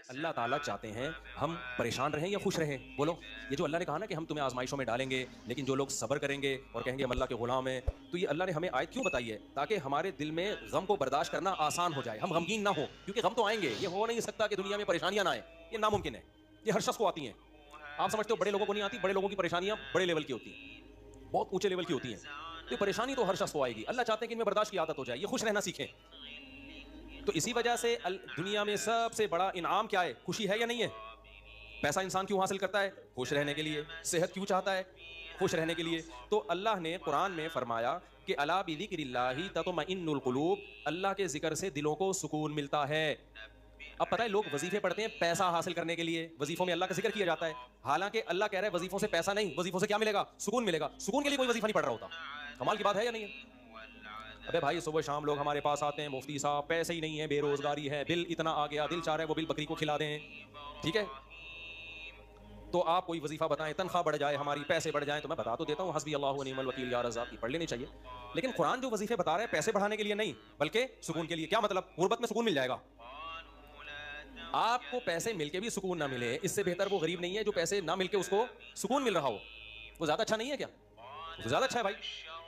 अल्लाह ताला चाहते हैं हम परेशान रहें या खुश रहें? बोलो। ये जो अल्लाह ने कहा ना कि हम तुम्हें आजमाइशों में डालेंगे, लेकिन जो लोग सब्र करेंगे और कहेंगे हम अल्लाह के गुलाम हैं, तो ये अल्लाह ने हमें आयत क्यों बताई है? ताकि हमारे दिल में गम को बर्दाश्त करना आसान हो जाए, हम गमगीन ना हो, क्योंकि गम तो आएंगे। ये हो नहीं सकता कि दुनिया में परेशानियां ना आए, ये नामुमकिन है। ये हर शख्स को आती हैं। आप समझते हो बड़े लोगों को नहीं आती? बड़े लोगों की परेशानियां बड़े लेवल की होती हैं, बहुत ऊंचे लेवल की होती हैं। तो परेशानी तो हर शख्स को आएगी। अल्लाह चाहते हैं कि इनमें बर्दाश्त की आदत हो जाए, ये खुश रहना सीखें। तो इसी वजह से दुनिया में सबसे बड़ा इनाम क्या है? खुशी है या नहीं है? पैसा इंसान क्यों हासिल करता है? खुश रहने के लिए। सेहत क्यों चाहता है? खुश रहने के लिए। तो अल्लाह ने कुरान में फरमाया कि अला बिज़िक्रिल्लाहि तत्मइन्नुल कुलूब, अल्लाह के जिक्र से दिलों को सुकून मिलता है। अब पता है लोग वजीफे पढ़ते हैं पैसा हासिल करने के लिए, वजीफों में अल्लाह का जिक्र किया जाता है, हालांकि अल्लाह कह रहा है वजीफों से पैसा नहीं, वजीफों से क्या मिलेगा? सुकून मिलेगा। सुकून के लिए कोई वजीफा नहीं पढ़ रहा होता। कमाल की बात है या नहीं है? अबे भाई सुबह शाम लोग हमारे पास आते हैं, मुफ्ती साहब पैसे ही नहीं है, बेरोजगारी है, बिल इतना आ गया, दिल चाह रहा है वो बिल बकरी को खिला दें, ठीक है? तो आप कोई वजीफा बताएं, तनख्वाह बढ़ जाए हमारी, पैसे बढ़ जाएं, तो मैं बता तो देता हूँ हस्बी अल्लाह व निअमल वकील या रज़ाक की पढ़ लेनी चाहिए। लेकिन कुरान जो वजीफे बता रहे हैं पैसे बढ़ाने के लिए नहीं, बल्कि सुकून के लिए। क्या मतलब? गुर्बत में सुकून मिल जाएगा। आपको पैसे मिलके भी सुकून ना मिले, इससे बेहतर वो गरीब नहीं है जो पैसे ना मिलके उसको सुकून मिल रहा हो। वो ज्यादा अच्छा नहीं है क्या? वो ज्यादा अच्छा है भाई।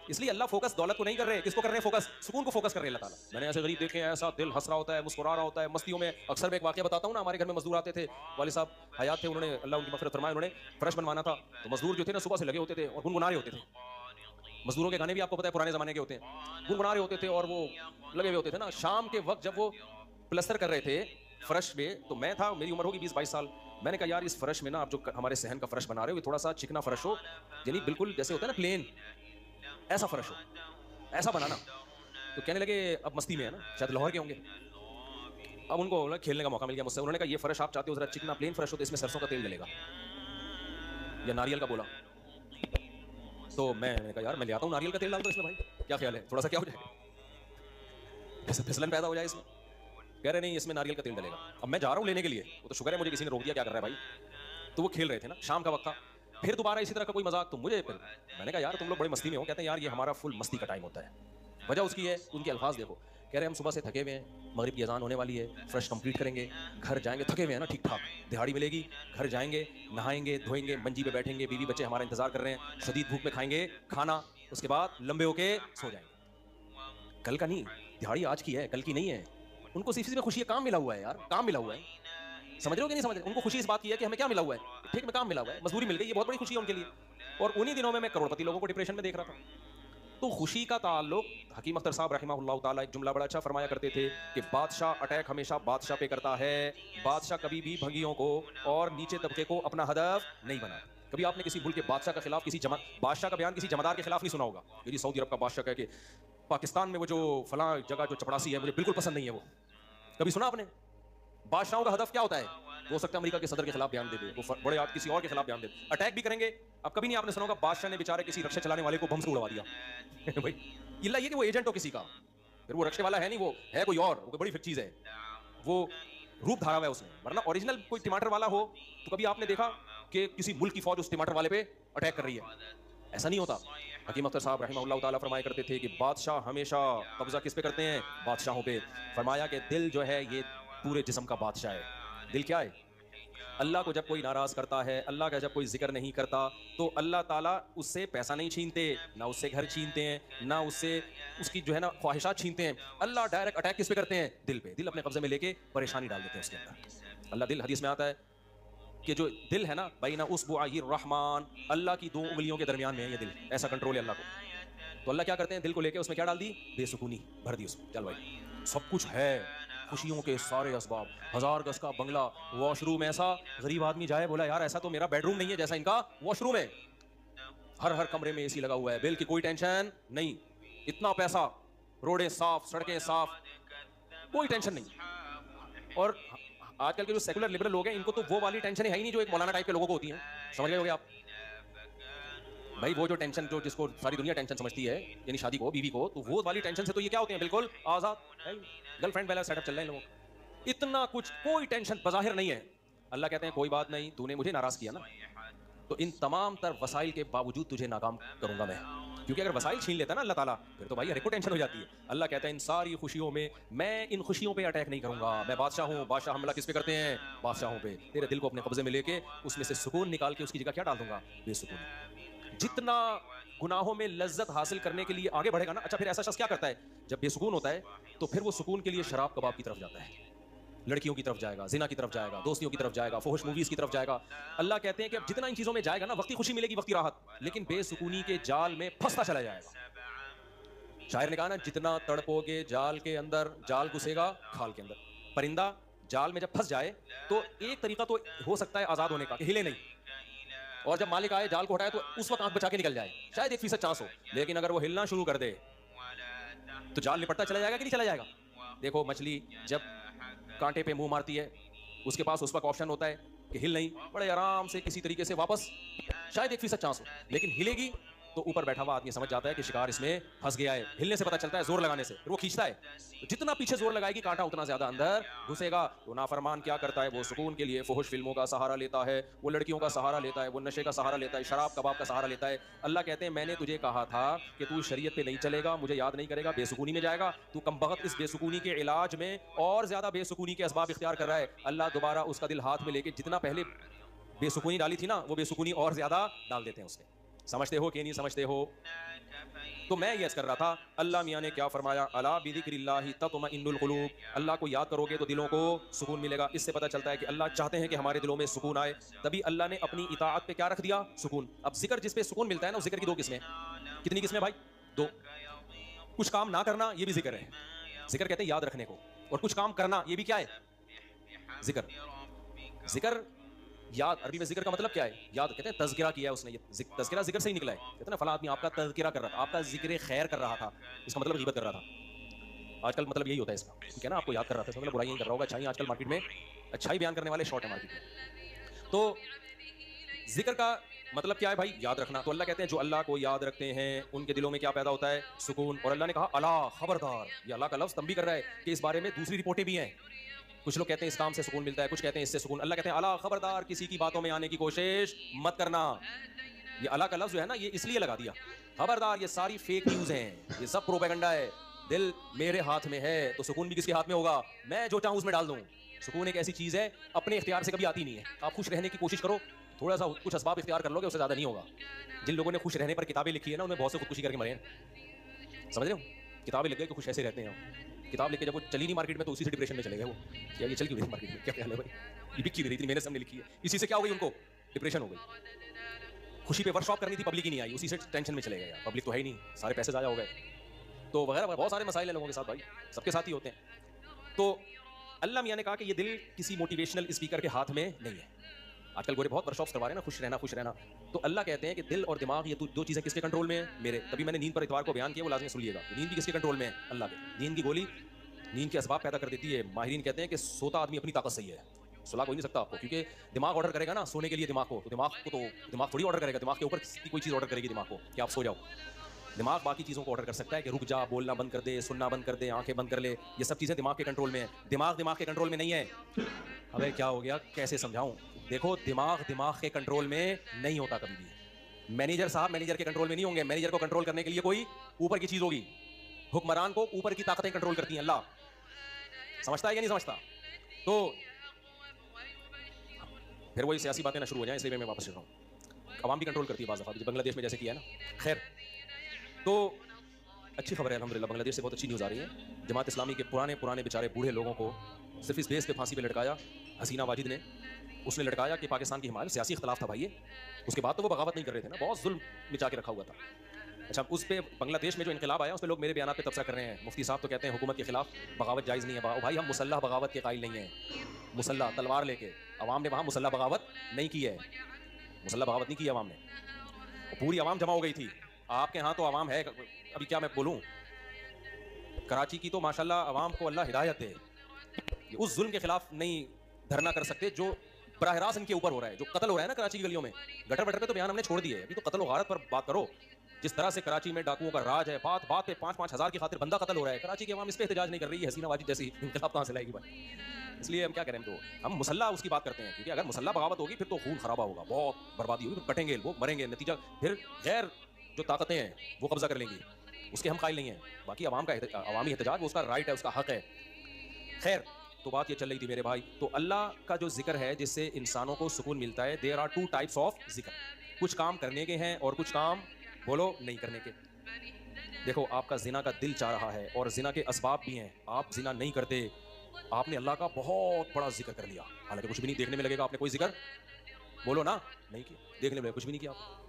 इसलिए अल्लाह फोकस दौलत को नहीं कर रहे, किसको कर रहे हैं फोकस? सुकून को फोकस कर रहे हैं अल्लाह ताला। मैंने ऐसे गरीब देखे हैं, ऐसा दिल हंस रहा होता है, मुस्कुरा रहा होता है मस्तियों में। अक्सर मैं एक वाकया बताता हूँ ना, हमारे घर में मजदूर आते थे, वाले साहब हयात थे, उन्होंने अल्लाह उनकी मगफिरत फरमाए, उन्होंने फर्श बनवाना था। तो मजदूर जो थे ना सुबह से लगे होते थे और गुनगुना रहे होते थे। मजदूरों के गाने भी आपको पता है पुराने जमाने के होते हैं, गुनगुना रहे होते थे और वो लगे हुए होते थे ना। शाम के वक्त जब वो प्लस्तर कर रहे थे फर्श में, तो मैं था, मेरी उम्र होगी 20-22 साल। मैंने कहा यार इस फर्श में ना आप जो हमारे सहन का फर्श बना रहे हो, ये थोड़ा सा चिकना फर्श हो, यानी बिल्कुल जैसे होता है ना प्लेन, ऐसा फर्श हो, ऐसा बनाना। तो कहने लगे, अब मस्ती में है ना, शायद लाहौर के होंगे, अब उनको खेलने का मौका मिल गया मुझसे। उन्होंने कहा ये फर्श आप चाहते हो जरा चिकना प्लेन फर्श हो, तो इसमें सरसों का तेल डलेगा या नारियल का बोला। तो मैंने कहा यार मैं ले आता हूँ नारियल का तेल डाल दो इसमें भाई, क्या ख्याल है? थोड़ा सा क्या हो जाएगा, फिसलन पैदा हो जाए इसमें। कह रहे नहीं इसमें नारियल का तेल डलेगा। अब मैं जा रहा हूँ लेने के लिए, वो तो शुक्र है मुझे किसी ने रोक दिया, क्या कर रहा है भाई। तो वो खेल रहे थे ना, शाम का वक्त था, फिर दोबारा इसी तरह का कोई मजाक, तो मुझे फिर मैंने कहा यार तुम लोग बड़ी मस्ती में हो। कहते हैं यार ये हमारा फुल मस्ती का टाइम होता है। वजह उसकी है, उनके अल्फाज देखो, कह रहे हम सुबह से थके हुए हैं, मगरिब की अजान होने वाली है, फ्रेश कंप्लीट करेंगे, घर जाएंगे, थके हुए हैं ना, ठीक ठाक दिहाड़ी मिलेगी, घर जाएंगे, नहाएंगे धोएंगे, मंजी पे बैठेंगे, बीवी बच्चे हमारा इंतजार कर रहे हैं, शदीद भूख में खाएंगे खाना, उसके बाद लंबे होके सो जाएंगे। कल का नहीं, दिहाड़ी आज की है, कल की नहीं है। उनको सिर्फ में खुशी है, काम मिला हुआ है यार, काम मिला हुआ है। समझ रहे हो कि नहीं समझ रहे? उनको खुशी इस बात की है कि हमें क्या मिला हुआ है, ठीक में काम मिला हुआ है, मजदूरी मिल गई, ये बहुत बड़ी खुशी है उनके लिए। और उन्हीं दिनों में मैं करोड़पति लोगों को डिप्रेशन में देख रहा था। तो खुशी का ताल्लुक, हकीम अख्तर साहब रहमहुल्लाह ताला एक जुमला बड़ा अच्छा फरमाया करते थे कि बादशाह अटैक हमेशा बादशाह पे करता है, बादशाह कभी भी भंगियों को और नीचे तबके को अपना हदफ नहीं बना। कभी आपने किसी मुल्क के बादशाह का खिलाफ किसी बादशाह का बयान किसी जमादार के खिलाफ नहीं सुना होगा। यदि सऊदी अरब का बादशाह कहे कि पाकिस्तान में वो जो फलां जगह जो चपड़ासी है मुझे बिल्कुल पसंद नहीं है, वो कभी सुना आपने? बादशाहों का हदफ क्या होता है? हो सकता है अमेरिका के सदर के खिलाफ बयान दे दे, वो बड़े आदमी किसी और के खिलाफ बयान दे, अटैक भी करेंगे। अब कभी नहीं आपने सुना होगा बादशाह ने बेचारे किसी रक्षा चलाने वाले को बम से उड़वा दिया भाई इल्ला ये कि वो एजेंट हो किसी का, फिर वो रक्षे वाला है नहीं, वो है कोई और, वो बड़ी फिर चीज है, वो रूप धारा हुआ है उसने। वरना ओरिजिनल कोई टमाटर वाला हो तो कभी आपने देखा कि किसी मुल्क की फौज उस टमाटर वाले पे अटैक कर रही है? ऐसा नहीं होता। हकीम अख्तर साहब रहमहुल्लाह ताला फरमाया करते थे कि बादशाह हमेशा कब्जा किस पे करते हैं? बादशाहों पे। फरमाया कि दिल जो है ये पूरे जिस्म का बादशाह है। दिल क्या है? अल्लाह को जब कोई नाराज करता है, अल्लाह का जब कोई जिक्र नहीं करता, तो अल्लाह ताला उससे पैसा नहीं छीनते, ना उससे घर छीनते हैं, ना उससे उसकी जो है ना ख्वाहिशात छीनते हैं। अल्लाह डायरेक्ट अटैक किस पे करते हैं? दिल पे। दिल अपने कब्जे में लेके परेशानी डाल देते हैं उसके अंदर। अल्लाह दिल, हदीस में आता है कि जो दिल है ना बैना उसबुअहिर रहमान, अल्लाह की दो उंगलियों के दरमियान में है ये दिल, ऐसा कंट्रोल है अल्लाह को। तो अल्लाह क्या करते हैं? दिल को लेके उसमें क्या डाल दी? बेसुकूनी भर दी उसमें। चल भाई सब कुछ है, खुशियों के सारे असबाब, 1000 गज का बंगला, वॉशरूम ऐसा, गरीब आदमी जाए बोला यार ऐसा तो मेरा बेडरूम नहीं है जैसा इनका वॉशरूम है, हर कमरे में एसी लगा हुआ है, बिल की कोई टेंशन नहीं, इतना पैसा, रोडें साफ, सड़कें साफ, कोई टेंशन नहीं। और आजकल के जो सेकुलर लिबरल लोग हैं इनको तो वो वाली टेंशन है ही नहीं जो एक मौलाना टाइप के लोगों को होती है। समझ गए होगे आप भाई? वो जो टेंशन जो जिसको सारी दुनिया टेंशन समझती है, यानी शादी को, बीवी को, तो वो वाली टेंशन से तो ये क्या होते हैं? बिल्कुल आजाद, गर्लफ्रेंड वाला सेटअप चल रहे हैं लोगों को, इतना कुछ, कोई टेंशन बज़ाहिर नहीं है। अल्लाह कहते हैं कोई बात नहीं, तूने मुझे नाराज किया ना, तो इन तमाम तर वसाइल के बावजूद तुझे नाकाम करूंगा मैं। क्योंकि अगर वसाइल छीन लेता ना अल्लाह ताला, फिर तो भाई हर एक को टेंशन हो जाती है। अल्लाह कहता है इन सारी खुशियों में मैं इन खुशियों पे अटैक नहीं करूंगा, मैं बादशाह हूँ। बादशाह हमला किस पे करते हैं? बादशाहों पे। तेरे दिल को अपने कब्जे में लेके उसमें से सुकून निकाल के उसकी जगह क्या डाल दूंगा? बेसुकून। जितना गुनाहों में लज्जत हासिल करने के लिए आगे बढ़ेगा ना, अच्छा फिर ऐसा शख्स क्या करता है जब बेसुकून होता है, तो फिर वो सुकून के लिए शराब कबाब की तरफ जाता है, लड़कियों की तरफ जाएगा, जिना की तरफ जाएगा, दोस्तियों की तरफ जाएगा, फुहश मूवीज की तरफ जाएगा। अल्लाह कहते हैं कि अब जितना इन चीजों में जाएगा ना, वक्ती खुशी मिलेगी, वक्ती राहत, लेकिन बेसुकूनी के जाल में फंसता चला जाएगा। शायर ने कहा ना, जितना तड़पोगे जाल के अंदर, जाल घुसेगा खाल के अंदर। परिंदा जाल में जब फंस जाए तो एक तरीका तो हो सकता है आजाद होने का कि हिले नहीं, और जब मालिक आए जाल को हटाए तो उस वक्त आंख बचा के निकल जाए, शायद 1% चांस हो। लेकिन अगर वो हिलना शुरू कर दे तो जाल लिपटता चला जाएगा कि नहीं चला जाएगा? देखो मछली जब कांटे पे मुंह मारती है, उसके पास उस वक्त ऑप्शन होता है कि हिल नहीं, बड़े आराम से किसी तरीके से वापस, शायद 1% चांस हो, लेकिन हिलेगी तो ऊपर बैठा हुआ आदमी समझ जाता है कि शिकार इसमें फंस गया है। हिलने से पता चलता है, जोर लगाने से, फिर वो खींचता है। तो जितना पीछे जोर लगाएगी कांटा उतना ज्यादा अंदर घुसेगा। तो नाफरमान क्या करता है? वो सुकून के लिए फुहश फिल्मों का सहारा लेता है, वो लड़कियों का सहारा लेता है, वो नशे का सहारा लेता है, शराब कबाब का सहारा लेता है। अल्लाह कहते हैं मैंने तुझे कहा था कि तू शरीयत पे नहीं चलेगा, मुझे याद नहीं करेगा, बेसुकूनी में जाएगा। तू कमबख्त इस बेसुकूनी के इलाज में और ज्यादा बेसुकूनी के असबाब इख्तियार कर रहा है। अल्लाह दोबारा उसका दिल हाथ में लेके जितना पहले बेसुकूनी डाली थी ना, वो बेसुकूनी और ज्यादा डाल देते हैं उसमें। समझते हो कि नहीं समझते हो? तो मैं ये कर रहा था, अल्लाह मियाँ ने क्या फरमाया, अला बिज़िक्रिल्लाहि तत्मइन्नुल क़ुलूब, अल्लाह को याद करोगे तो दिलों को सुकून मिलेगा। इससे पता चलता है कि अल्लाह चाहते हैं कि हमारे दिलों में सुकून आए, तभी अल्लाह ने अपनी इताअत पे क्या रख दिया? सुकून। अब जिक्र जिस पे सुकून मिलता है ना, उस जिक्र की 2 किस्में। कितनी किस्में भाई? 2। कुछ काम ना करना, ये भी जिक्र है। जिक्र कहते हैं याद रखने को, और कुछ काम करना, ये भी क्या है? जिक्र। जिक्र याद, अरबी में जिक्र का मतलब क्या है? याद। कहते हैं तज़किरा किया उसने, ये तज़किरा जिक्र से ही निकला है। कहते हैं ना फला आदमी आपका तज़किरा कर रहा था, आपका जिक्र खैर कर रहा था, इसका मतलब गीबत कर रहा था। आजकल मतलब यही होता है इसका, ठीक है ना, आपको याद कर रहा था, इसका मतलब बुराई नहीं कर रहा होगा, अच्छाई आजकल मार्केट में अच्छाई बयान करने वाले शॉर्ट है मार्केट में। तो जिक्र का मतलब क्या है भाई? याद रखना। तो अल्लाह कहते हैं जो अल्लाह को याद रखते हैं उनके दिलों में क्या पैदा होता है? सुकून। और अल्लाह ने कहा अला खबरदार, ये अल्लाह का लफ्ज़ तंबी कर रहा है कि इस बारे में दूसरी रिपोर्टें भी हैं। कुछ लोग कहते हैं इस काम से सुकून मिलता है, कुछ कहते हैं इससे सुकून। अल्लाह कहते हैं अला खबरदार, किसी की बातों में आने की कोशिश मत करना। ये अल्लाह का लफ्ज़ जो है ना, ये इसलिए लगा दिया, खबरदार, ये सारी फेक न्यूज़ हैं, ये सब प्रोपेगेंडा है। दिल मेरे हाथ में है तो सुकून भी किसके हाथ में होगा? मैं जो चाहूँ उसमें डाल दूँ। सुकून एक ऐसी चीज़ है अपने इख्तियार से कभी आती नहीं है। आप खुश रहने की कोशिश करो, थोड़ा सा कुछ असबाब इख्तियार कर लोगे, उससे ज़्यादा नहीं होगा। जिन लोगों ने खुश रहने पर किताबें लिखी है ना, उनमें बहुत से खुदकुशी करके मरे हैं, समझ रहे हो? किताबें लिख गए कि खुश ऐसे रहते हैं। किताब लिख के जब वो चली नहीं मार्केट में तो उसी से डिप्रेशन में चले गए वो। यार ये चल क्यों रही मार्केट में, क्या ख्याल है भाई? ये बिक क्यों रही, इतनी मेहनत से हमने लिखी है, इसी से क्या हो गई उनको? डिप्रेशन हो गई। खुशी पे वर्कशॉप करनी थी, पब्लिक ही नहीं आई, उसी से टेंशन में चले गए। यार पब्लिक तो है ही नहीं, सारे पैसे ज़ाया हो गए, तो वगैरह बहुत सारे मसाइल हैं लोगों के साथ भाई, सबके साथ ही होते हैं। तो अल्लाह मियाँ ने कहा कि ये दिल किसी मोटिवेशनल स्पीकर के हाथ में नहीं है। आजकल गोरे बहुत वर्कशॉप्स करवा रहे हैं ना, खुश रहना खुश रहना। तो अल्लाह कहते हैं कि दिल और दिमाग, ये 2 चीज़ें किसके कंट्रोल में है? मेरे। तभी मैंने नींद पर इतवार को बयान किया, वो लाज़मी सुनिएगा। नींद भी किसके कंट्रोल में है? अल्लाह के। नींद की गोली नींद के असबाब पैदा कर देती है। माहिरीन कहते हैं कि सोता आदमी अपनी ताकत सही है, सुला कोई नहीं सकता आपको, क्योंकि दिमाग ऑर्डर करेगा ना सोने के लिए दिमाग को, तो दिमाग थोड़ी ऑर्डर करेगा, दिमाग के ऊपर की कोई चीज़ ऑर्डर करेगी दिमाग को कि आप सो जाओ। दिमाग बाकी चीज़ों को ऑर्डर कर सकता है कि रुक जा, बोलना बंद कर दे, सुनना बंद कर दे, आंखें बंद कर ले, ये सब चीज़ें दिमाग के कंट्रोल में है। दिमाग के कंट्रोल में नहीं है। अबे क्या हो गया, कैसे समझाऊं? देखो दिमाग के कंट्रोल में नहीं होता कभी भी। मैनेजर साहब मैनेजर के कंट्रोल में नहीं होंगे। मैनेजर को कंट्रोल करने के लिए कोई ऊपर की चीज़ होगी। हुक्मरान को ऊपर की ताकतें कंट्रोल करती हैं। अल्लाह समझता है या नहीं समझता? तो फिर वही सियासी बातें ना शुरू हो जाएं, इसलिए मैं वापस चल रहा हूँ। अवाम भी कंट्रोल करती है बाज़ दफ़ा, बांग्लादेश में जैसे किया है ना। खैर, तो अच्छी खबर है अल्हम्दुलिल्लाह, बांग्लादेश से बहुत अच्छी न्यूज़ आ रही है। जमात इस्लामी के पुराने बेचारे बूढ़े लोगों को सिर्फ इस बेस पे फांसी पे लटकाया हसीना वाजिद ने। उसने लटकाया कि पाकिस्तान की हिमायत, सियासी इख्तलाफ था भाई ये, उसके बाद तो वो बगावत नहीं कर रहे थे ना, बहुत जुल्म मिचा के रखा हुआ था। अच्छा, उस पे बांग्लादेश में जो इनकलाब आया उस पे लोग मेरे बयान पे तबसरा कर रहे हैं। मुफ्ती साहब तो कहते हैं हुकूमत के खिलाफ बगावत जायज़ नहीं है। भाई हम मुसल्लह बगावत के कायल नहीं हैं। मुसल्लह तलवार लेके अवाम ने वहाँ मुसल्लह बगावत नहीं की है, मुसल्लह बगावत नहीं की अवाम ने। पूरी अवाम जमा हो गई थी। आपके यहाँ तो अवाम है, अभी क्या मैं बोलूँ, कराची की तो माशाल्लाह अवाम को अल्लाह हिदायत दे, उस जुल्म के खिलाफ नहीं धरना कर सकते जो बराह रास्त इनके ऊपर हो रहा है, जो कत्ल हो रहा है ना कराची की गलियों में। गटर वटर पे तो बयान हमने छोड़ दिए, अभी तो कत्ल और गारत पर बात करो। जिस तरह से कराची में डाकुओं का राज है, बात बात पे 5-5 हज़ार की खातिर बंदा कत्ल हो रहा है। कराची की अवाम इस पे एहतजाज नहीं कर रही है। हसीना वाजिद जैसी इनकलाब कहाँ से लाएगी भाई? इसलिए हम क्या करें, तो हम मुसल्ला उसकी बात करते हैं, क्योंकि अगर मुसल्ला बगावत होगी फिर तो खून खराबा होगा, बहुत बर्बादी होगी, फिर कटेंगे लोग, मरेंगे, नतीजा फिर गैर जो ताकतें हैं वो कब्जा कर लेंगी, उसके हम कायल नहीं हैं। बाकी अवामी एहतजाज वो उसका राइट है, उसका हक है। खैर, तो बात ये चल रही थी मेरे भाई, तो अल्लाह का जो जिक्र है जिससे इंसानों को सुकून मिलता है, देयर आर 2 टाइप्स ऑफ जिक्र। कुछ काम करने के हैं और कुछ काम बोलो नहीं करने के। देखो, आपका जिना का दिल चाह रहा है और जिना के असबाब भी हैं, आप जिना नहीं करते, आपने अल्लाह का बहुत बड़ा जिक्र कर लिया, हालांकि कुछ भी नहीं देखने में लगेगा आपने कोई जिक्र बोलो ना नहीं किया, देखने में कुछ भी नहीं किया आपने।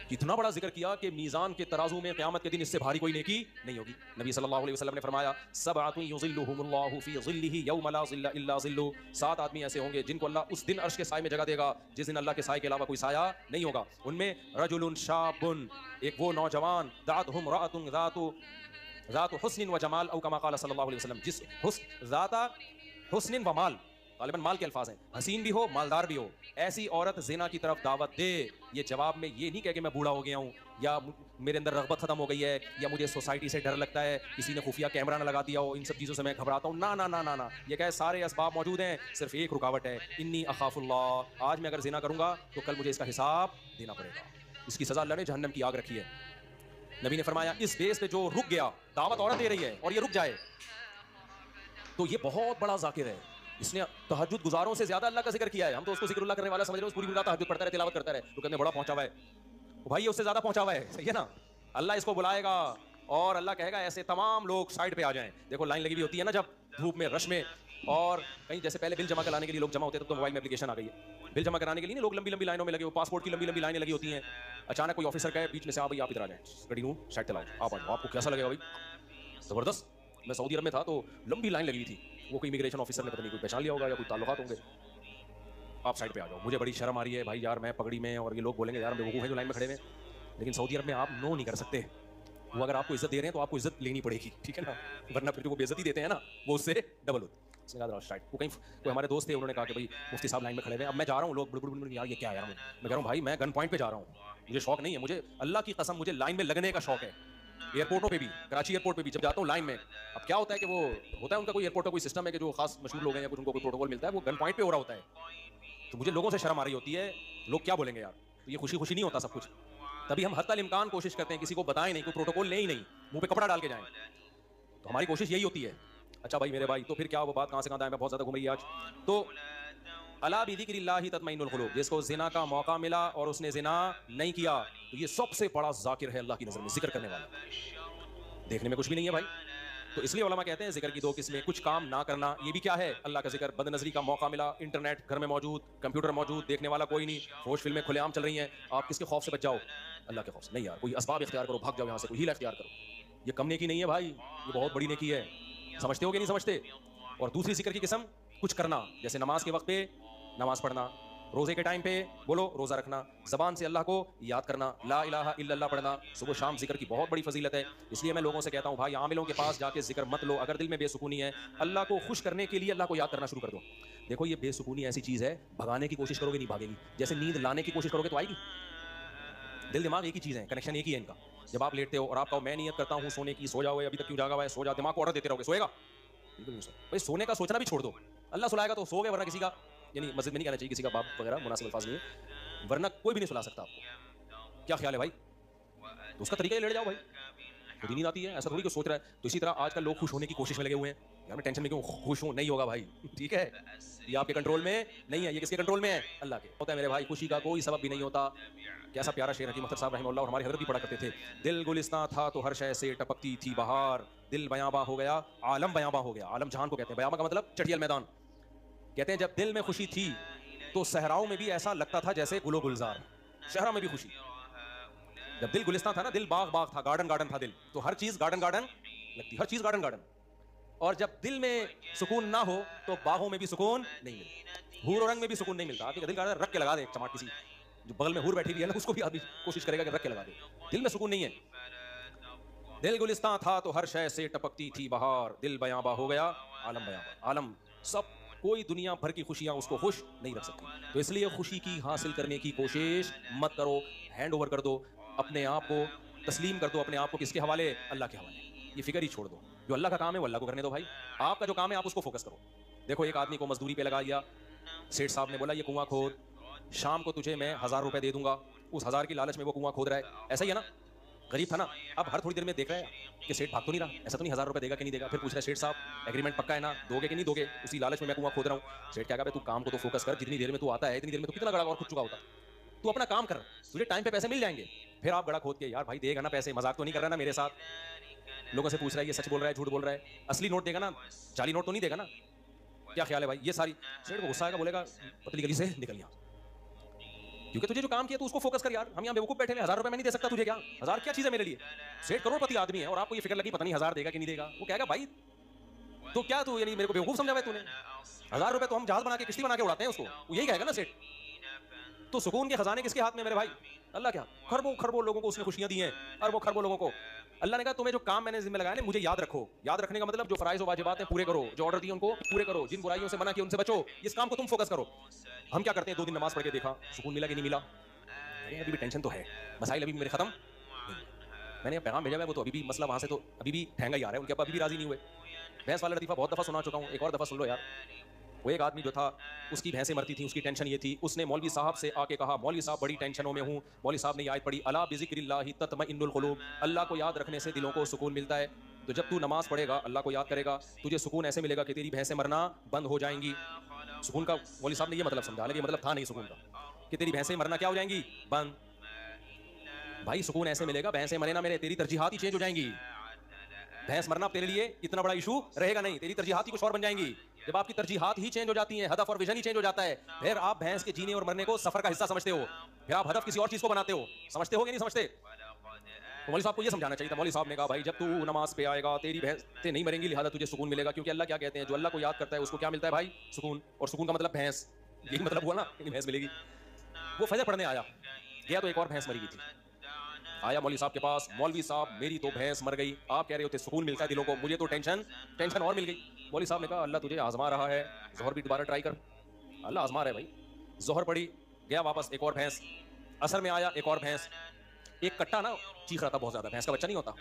कितना बड़ा जिक्र किया कि मीज़ान के तराजू में क़यामत के दिन इससे भारी कोई नेकी नहीं होगी। नबी सल्लल्लाहु अलैहि वसल्लम ने फरमाया, सबअतुन युज़िल्लुहुमुल्लाहु फ़ी ज़िल्लिही यौम ला ज़िल्ला इल्ला ज़िल्लु। 7 आदमी ऐसे होंगे जिनको अल्लाह उस दिन अर्श के साए में जगह देगा जिस दिन अल्लाह के साए के अलावा कोई साया नहीं होगा। उनमें रजुलुन शाबुन, एक वो नौजवान, दातहु इम्राअतुन ज़ातु हुस्निन व जमाल औ कमा क़ाल सल्लल्लाहु अलैहि वसल्लम, जिस ज़ाता हुस्निन व माल, गालिबन माल के अल्फाज हैं, हसीन भी हो मालदार भी हो, ऐसी औरत ज़िना की तरफ दावत दे। ये जवाब में ये नहीं कह के मैं बूढ़ा हो गया हूँ या मेरे अंदर रग़बत ख़त्म हो गई है या मुझे सोसाइटी से डर लगता है, किसी ने खुफिया कैमरा ना लगा दिया हो, इन सब चीज़ों से मैं घबराता हूँ। ना ना ना ना ना, ये क्या है, सारे असबाब मौजूद हैं, सिर्फ एक रुकावट है, इन्नी अखाफुल्लाह, आज मैं अगर ज़िना करूँगा तो कल मुझे इसका हिसाब देना पड़ेगा, इसकी सज़ा अल्लाह ने जहन्नम की आग रखी है। नबी ने फरमाया, इस बेस पे जो रुक गया, दावत औरत दे रही है और ये रुक जाए तो ये बहुत बड़ा ज़ाकिर है, इसने तहज्जुद गुजारों से ज्यादा अल्लाह का जिक्र किया है। हम तो उसको जिक्रुल्लाह करने वाला समझ रहे हैं, पूरी रात तहज्जुद पढ़ता रहे, तिलावत करता रहे, तो कहते हैं बड़ा पहुंचा हुआ है। भाई ये उससे ज्यादा पहुंचा हुआ है, सही है ना। अल्लाह इसको बुलाएगा और अल्लाह कहेगा ऐसे तमाम लोग साइड पे आ जाएं। देखो लाइन लगी हुई होती है ना जब धूप में रश में, और कहीं जैसे पहले बिल जमा कराने के लिए लोग जमा होते थे, तो मोबाइल में एप्लीकेशन आ गई है, बिल जमा कराने के लिए लोग लंबी लंबी लाइनों में लगे, पासपोर्ट की लंबी लंबी लाइनें लगी होती हैं। अचानक कोई ऑफिसर कहे बीच में से, भाई आप इधर आ जाए, गाड़ी नू साइड चलाओ, आप आ जाओ, आपको कैसा लगेगा भाई, जबरदस्त। मैं सऊदी अरब में था तो लंबी लाइन लगी थी, वो कोई इमिग्रेशन ऑफिसर ने पता नहीं कोई पहचान लिया होगा या कोई ताल्लुकात होंगे, आप साइड पे आ जाओ। मुझे बड़ी शर्म आ रही है भाई यार, मैं पगड़ी में, और ये लोग बोलेंगे यार बेवकूफ़ हैं जो लाइन में खड़े हैं, लेकिन सऊदी अरब में आप नो नहीं कर सकते। वो अगर आपको इज्जत दे रहे हैं तो आपको इज्जत लेनी पड़ेगी, ठीक है ना, वरना फिर जो वो बेइज्जती देते हैं ना वो उससे डबल होती है। उसने कहा स्ट्राइट, वो कहीं कोई हमारे दोस्त थे, उन्होंने कहा कि भाई मुफ्ती साहब लाइन में खड़े हैं, अब मैं जा रहा हूँ, लोग बुड़ यार ये क्या है यार, मैं कह रहा हूँ भाई मैं गन पॉइंट पे जा रहा हूँ, मुझे शौक नहीं है, मुझे अल्लाह की कसम मुझे लाइन में लगने का शौक है। एयरपोर्टों पे भी, कराची एयरपोर्ट पे भी जब जाता हूँ लाइन में, अब क्या होता है कि वो होता है उनका कोई एयरपोर्ट का कोई सिस्टम है कि जो खास मशहूर लोग हैं या कुछ उनको कोई प्रोटोकॉल मिलता है, वो गन पॉइंट पे हो रहा होता है, तो मुझे लोगों से शर्म आ रही होती है, लोग क्या बोलेंगे यार, तो ये खुशी खुशी नहीं होता सब कुछ, तभी हम हत्तल इम्कान कोशिश करते हैं किसी को बताएं नहीं, कोई प्रोटोकॉल ले ही नहीं, मुंह पे कपड़ा डाल के जाएं, तो हमारी कोशिश यही होती है। अच्छा भाई मेरे भाई, तो फिर क्या वो बात कहाँ से कहाँ आए, मैं बहुत ज़्यादा घूम रही है आज। तो अला बिज़िक्रिल्लाहि तत्मइन्नुल कुलूब, जिसको जिना का मौका मिला और उसने जिना नहीं किया, तो ये सबसे बड़ा जाकिर है अल्लाह की नज़र में, जिक्र करने वाला, देखने में कुछ भी नहीं है भाई। तो इसलिए उलमा कहते हैं जिक्र की 2 किस्में, कुछ काम ना करना, ये भी क्या है अल्लाह का जिक्र, बदनजरी का मौका मिला, इंटरनेट घर में मौजूद, कंप्यूटर मौजूद, देखने वाला कोई नहीं, फौज फिल्में खुलेआम चल रही हैं, आप किसके खौफ से बच जाओ, अल्लाह के खौफ से नहीं यार, कोई असबाब इख्तियार करो, भाग जाओ यहाँ से, कोई हीला इख्तियार करो, ये कम नेकी नहीं है भाई, ये बहुत बड़ी नेकी है, समझते हो कि नहीं समझते। और दूसरी जिक्र की किस्म, कुछ करना, जैसे नमाज के वक्त पे नमाज पढ़ना, रोजे के टाइम पे बोलो रोजा रखना, जबान से अल्लाह को याद करना, ला इलाहा इल्लल्लाह पढ़ना, सुबह शाम जिक्र की बहुत बड़ी फजीलत है। इसलिए मैं लोगों से कहता हूँ भाई आमिलों के पास जाके जिक्र मत लो, अगर दिल में बेसुकूनी है, अल्लाह को खुश करने के लिए अल्लाह को याद करना शुरू कर दो। देखो ये बेसुकूनी ऐसी चीज़ है, भगाने की कोशिश करोगे नहीं भागेगी, जैसे नींद लाने की कोशिश करोगे तो आएगी। दिल दिमाग एक ही चीज़ है, कनेक्शन एक ही है इनका। जब आप लेटते हो और आप कहो मैं नियत करता हूँ सोने की, सो जाओ, अभी तक क्यों जागा हुआ है, सो जाओ, दिमाग को ऑर्डर देते रहोगे, सोएगा बिल्कुल नहीं। भाई सोने का सोचना भी छोड़ दो, अल्लाह सुलाएगा तो सो गए, वरना किसी का, यानी मस्जिद में नहीं कहना चाहिए, किसी का बाप वगैरह मुनासिब अल्फाज नहीं है, वरना कोई भी नहीं सुला सकता आपको। क्या ख्याल है भाई, तो उसका तरीका ही लेट जाओ भाई, खुद ही नींद आती है, ऐसा थोड़ी कोई सोच रहा है। तो इसी तरह आजकल लोग खुश होने की कोशिश में लगे हुए हैं, यार मैं टेंशन में क्यों खुश हूँ, नहीं होगा भाई, ठीक है, ये आपके कंट्रोल में नहीं है, ये किसके कंट्रोल में है, अल्लाह के। होता है मेरे भाई, खुशी का कोई सबब भी नहीं होता। कैसा प्यारा शेर हकीम अख्तर साहब रहमतुल्लाह और हमारे हज़रत भी पढ़ा करते थे, दिल गुलिस्तां था तो हर शय से टपकती थी बहार, दिल बयाबा हो गया आलम बयाबा हो गया। आलम जहान को कहते हैं, बयाबा का मतलब चटियल मैदान। कहते हैं जब दिल में खुशी थी तो सहराओं में भी ऐसा लगता था जैसे गुलो गुलजार, शहरों में भी खुशी। जब दिल गुलिस्तां था ना, दिल बाग बाग था, गार्डन गार्डन था दिल, तो हर चीज गार्डन गार्डन लगती, हर चीज गार्डन गार्डन। और जब दिल में सुकून ना हो तो बागों में भी सुकून नहीं मिलता, हूर और रंग में भी सुकून नहीं मिलता। आपके दिल गार्डन रख के लगा दे, चमाट किसी जो बगल में हूर बैठी हुई है ना, उसको भी आदमी कोशिश करेगा कि रख के लगा दे, दिल में सुकून नहीं है। दिल गुलिस्तां था तो हर शय से टपकती थी बहार, दिल बयाबा हो गया आलम बयाबा। आलम सब, कोई दुनिया भर की खुशियां उसको खुश नहीं रख सकती। तो इसलिए खुशी की हासिल करने की कोशिश मत करो, हैंड ओवर कर दो अपने आप को, तस्लीम कर दो अपने आप को, किसके हवाले, अल्लाह के हवाले। ये फिक्र ही छोड़ दो, जो अल्लाह का काम है वो अल्लाह को करने दो भाई, आपका जो काम है आप उसको फोकस करो। देखो एक आदमी को मजदूरी पे लगा दिया, सेठ साहब ने बोला ये कुआं खोद, शाम को तुझे मैं 1000 रुपए दे दूंगा, उस 1000 की लालच में वो कुआं खोद रहा है, ऐसा ही है ना। गरीब था ना, अब हर थोड़ी देर में देख रहा है कि सेठ भाग तो नहीं रहा, ऐसा तो नहीं 1000 रुपए देगा कि नहीं देगा। फिर पूछ रहा है सेठ साहब एग्रीमेंट पक्का है ना, दोगे कि नहीं दोगे। उसी लालच में मैं कुआं खोद रहा हूँ। सेठ क्या कहा, तू काम को तो फोकस कर, जितनी देर में तू आता है इतनी देर में तो कितना गड़ा और खुद चुका होता। तू अपना काम कर, तुझे टाइम पे पैसे मिल जाएंगे। फिर आप गड़ा खोद के, यार भाई देगा ना पैसे, मजाक तो नहीं कर रहा ना मेरे साथ। लोगों से पूछ रहा है ये सच बोल रहा है झूठ बोल रहा है, असली नोट देगा ना, जाली नोट तो नहीं देगा ना, क्या ख्याल है भाई। ये सारी सेठ को गुस्सा आएगा, बोलेगा पतली गली से निकल यहाँ, क्योंकि तुझे जो काम किया तू उसको फोकस कर यार। हम यहाँ बेवकूफ बैठे हैं, 1000 रुपए मैं नहीं दे सकता तुझे, क्या 1000 क्या चीज है मेरे लिए। सेठ करोड़पति आदमी है और आपको ये फिक्र लगी पता नहीं 1000 देगा कि नहीं देगा। वो कहेगा भाई तो क्या तू यानी मेरे को बेवकूफ समझा है तूने, 1000 रुपए तो हम जहाज बना के किश्ती बना के उड़ाते हैं उसको, वो यही कहेगा ना सेठ। तो सुकून के खजाने किसके हाथ में मेरे भाई, अल्लाह। क्या खरबों खरबों लोगों को उसने खुशियां दी हैं, अरबों खरबों लोगों को। अल्लाह ने कहा तुम्हें जो काम मैंने जिम्मे लगाया ना मुझे याद रखो। याद रखने का मतलब जो फराइज और वाजिबात हैं पूरे करो, जो ऑर्डर दिए उनको पूरे करो, जिन बुराइयों से मना किया उनसे बचो, इस काम को तुम फोकस करो। हम क्या करते हैं, 2 दिन नमाज पढ़ के देखा सुकून मिला कि नहीं मिला, अभी भी टेंशन तो है, मसाइल अभी भी मेरे खत्म नहीं। मैंने पैगाम भेजा है, वो तो अभी भी मसला वहां से तो अभी भी ठहंगा ही आ रहा है, उनके अभी भी राजी नहीं हुए। भैंस वाला लतीफा बहुत दफा सुना चुका हूँ, एक और दफा सुन लो यार। वो एक आदमी जो था उसकी भैंसें मरती थी, उसकी टेंशन ये थी, उसने मौलवी साहब से आके कहा मौलवी साहब बड़ी टेंशनों में हूँ। मौलवी साहब ने आयत पढ़ी अला बिज़िक्रिल्लाहि तत्मइन्नुल क़ुलूब, अल्लाह को याद रखने से दिलों को सुकून मिलता है। तो जब तू नमाज पढ़ेगा अल्लाह को याद करेगा, तुझे सुकून ऐसे मिलेगा कि तेरी भैंसें मरना बंद हो जाएंगी। सुकून का मौलवी साहब ने ये मतलब समझा, लेकिन ये मतलब था नहीं सुकून का कि तेरी भैंसें मरना क्या हो जाएंगी, बंद। भाई सुकून ऐसे मिलेगा, भैंसें मरे ना मेरे, तेरी तरजीहात ही चेंज हो जाएंगी। भैंस मरना तेरे लिए इतना बड़ा इशू रहेगा नहीं, तेरी तरजीहात ही कुछ और बन जाएंगी। जब आपकी तरजीहात ही चेंज हो जाती हैं, हदफ और विजन ही चेंज हो जाता है, फिर आप भैंस के जीने और मरने को सफर का हिस्सा समझते हो, फिर आप हदफ किसी और चीज को बनाते हो। समझते हो कि नहीं समझते। तो मौलवी साहब को ये समझाना चाहिए था। मौलवी साहब ने कहा भाई जब तू नमाज पे आएगा तेरी भैंसें नहीं मरेंगी, लिहाजा तुझे सुकून मिलेगा। क्योंकि अल्लाह क्या कहते हैं, जो अल्लाह को याद करता है उसको क्या मिलता है भाई, सुकून। और सुकून का मतलब भैंस, यही मतलब हुआ ना कि भैंस मिलेगी। वो फजर पढ़ने आया, गया तो एक और भैंस मरी गई थी। आया मौलवी साहब के पास, मौलवी साहब मेरी तो भैंस मर गई, आप कह रहे होते सुकून मिलता है दिलों को, मुझे तो टेंशन और मिल गई। मौलवी साहब ने कहा अल्लाह तुझे आजमा रहा है, जोहर भी दोबारा ट्राई कर। अल्लाह आजमा रहा है भाई। जोहर पड़ी, गया वापस, एक और भैंस। असर में आया, एक और भैंस। एक कट्टा ना चीख रहा था बहुत ज्यादा, भैंस का बच्चा नहीं होता,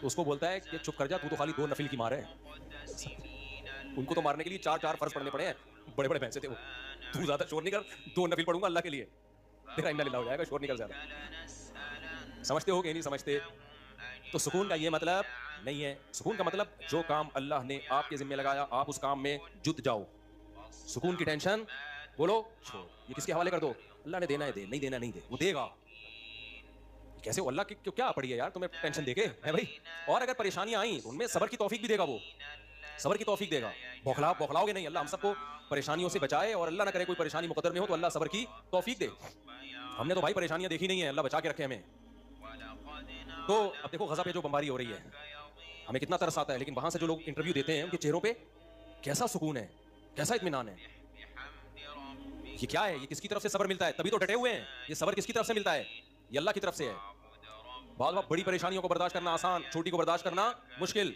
तो उसको बोलता है कि चुप कर जा, तू तो खाली 2 नफिल की मार है। उनको तो मारने के लिए 4 फर्ज पढ़ने पड़े हैं, बड़े बड़े भैंसे थे वो। तू ज्यादा शोर नहीं कर, 2 नफिल पढ़ूंगा अल्लाह के लिए, तेरा इन्ना लिल्लाह हो जाएगा, शोर नहीं कर ज्यादा। समझते हो कि नहीं समझते। तो सुकून का ये मतलब नहीं है। सुकून का मतलब जो काम अल्लाह ने आपके जिम्मे लगाया आप उस काम में जुट जाओ। सुकून की टेंशन बोलो छोड़, ये किसके हवाले कर दो, अल्लाह ने देना है दे, नहीं देना नहीं दे, वो देगा। कैसे वो अल्लाह की क्या पड़ी है यार तुम्हें टेंशन देके, है भाई। और अगर परेशानियां आई तो उनमें सब्र की तौफीक भी देगा, वो सब्र की तौफीक देगा। बौखलाओगे नहीं, अल्लाह हम सबको परेशानियों से बचाए, और अल्लाह ना करे कोई परेशानी मुकद्दर में हो तो अल्लाह सब्र की तौफीक दे। हमने तो भाई परेशानियां देखी नहीं है, अल्लाह बचा के रखे हमें। तो अब देखो गज़ा पे जो बमबारी हो रही है, हमें कितना तरस आता है, लेकिन वहां से जो लोग इंटरव्यू देते हैं उनके चेहरों पे कैसा सुकून है, कैसा इत्मीनान है। ये क्या है, ये किसकी तरफ से सब्र मिलता है, तभी तो डटे हुए हैं। ये सब्र किसकी तरफ से मिलता है, ये अल्लाह की तरफ से है। बहुत बड़ी परेशानियों को बर्दाश्त करना आसान, छोटी को बर्दाश्त करना मुश्किल।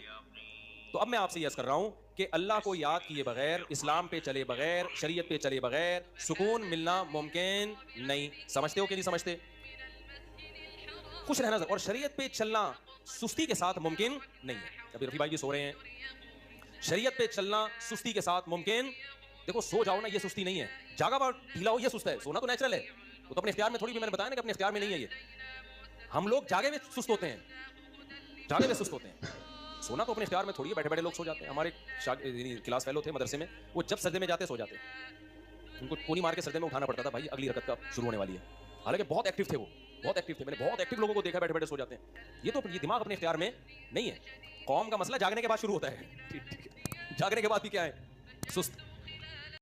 तो अब मैं आपसे यह कर रहा हूं कि अल्लाह को याद किए बगैर, इस्लाम पे चले बगैर, शरीयत पे चले बगैर सुकून मिलना मुमकिन नहीं। समझते हो कि नहीं समझते। खुश रहना, और शरीयत पे चलना सुस्ती के साथ मुमकिन नहीं है। अभी रफी भाई जी सो रहे हैं, शरीयत पे चलना सुस्ती के साथ मुमकिन। देखो सो जाओ ना, ये सुस्ती नहीं है, जागा हुआ ढीला हो ये सुस्त है। सोना तो नेचुरल है, वो तो अपने इख्तियार में थोड़ी भी, मैंने बताया ना कि अपने इख्तियार में नहीं है ये। हम लोग जागे में सुस्त होते हैं, जागे में सुस्त होते हैं। सोना तो अपने इख्तियार में थोड़ी है, बैठे बैठे लोग सो जाते हैं। हमारे क्लास फेलो थे मदरसे में, वो जब सजदे में जाते सो जाते, उनको कोनी मार के सजदे में उठाना पड़ता था, भाई अगली रकत का शुरू होने वाली है। हालांकि बहुत एक्टिव थे वो, बहुत एक्टिव थे। मैंने बहुत एक्टिव लोगों को देखा बैठे बैठे सो जाते हैं। ये तो ये दिमाग अपने इख्तियार में नहीं है। कौम का मसला जागने के बाद शुरू होता है, जागने के बाद भी क्या है, सुस्त।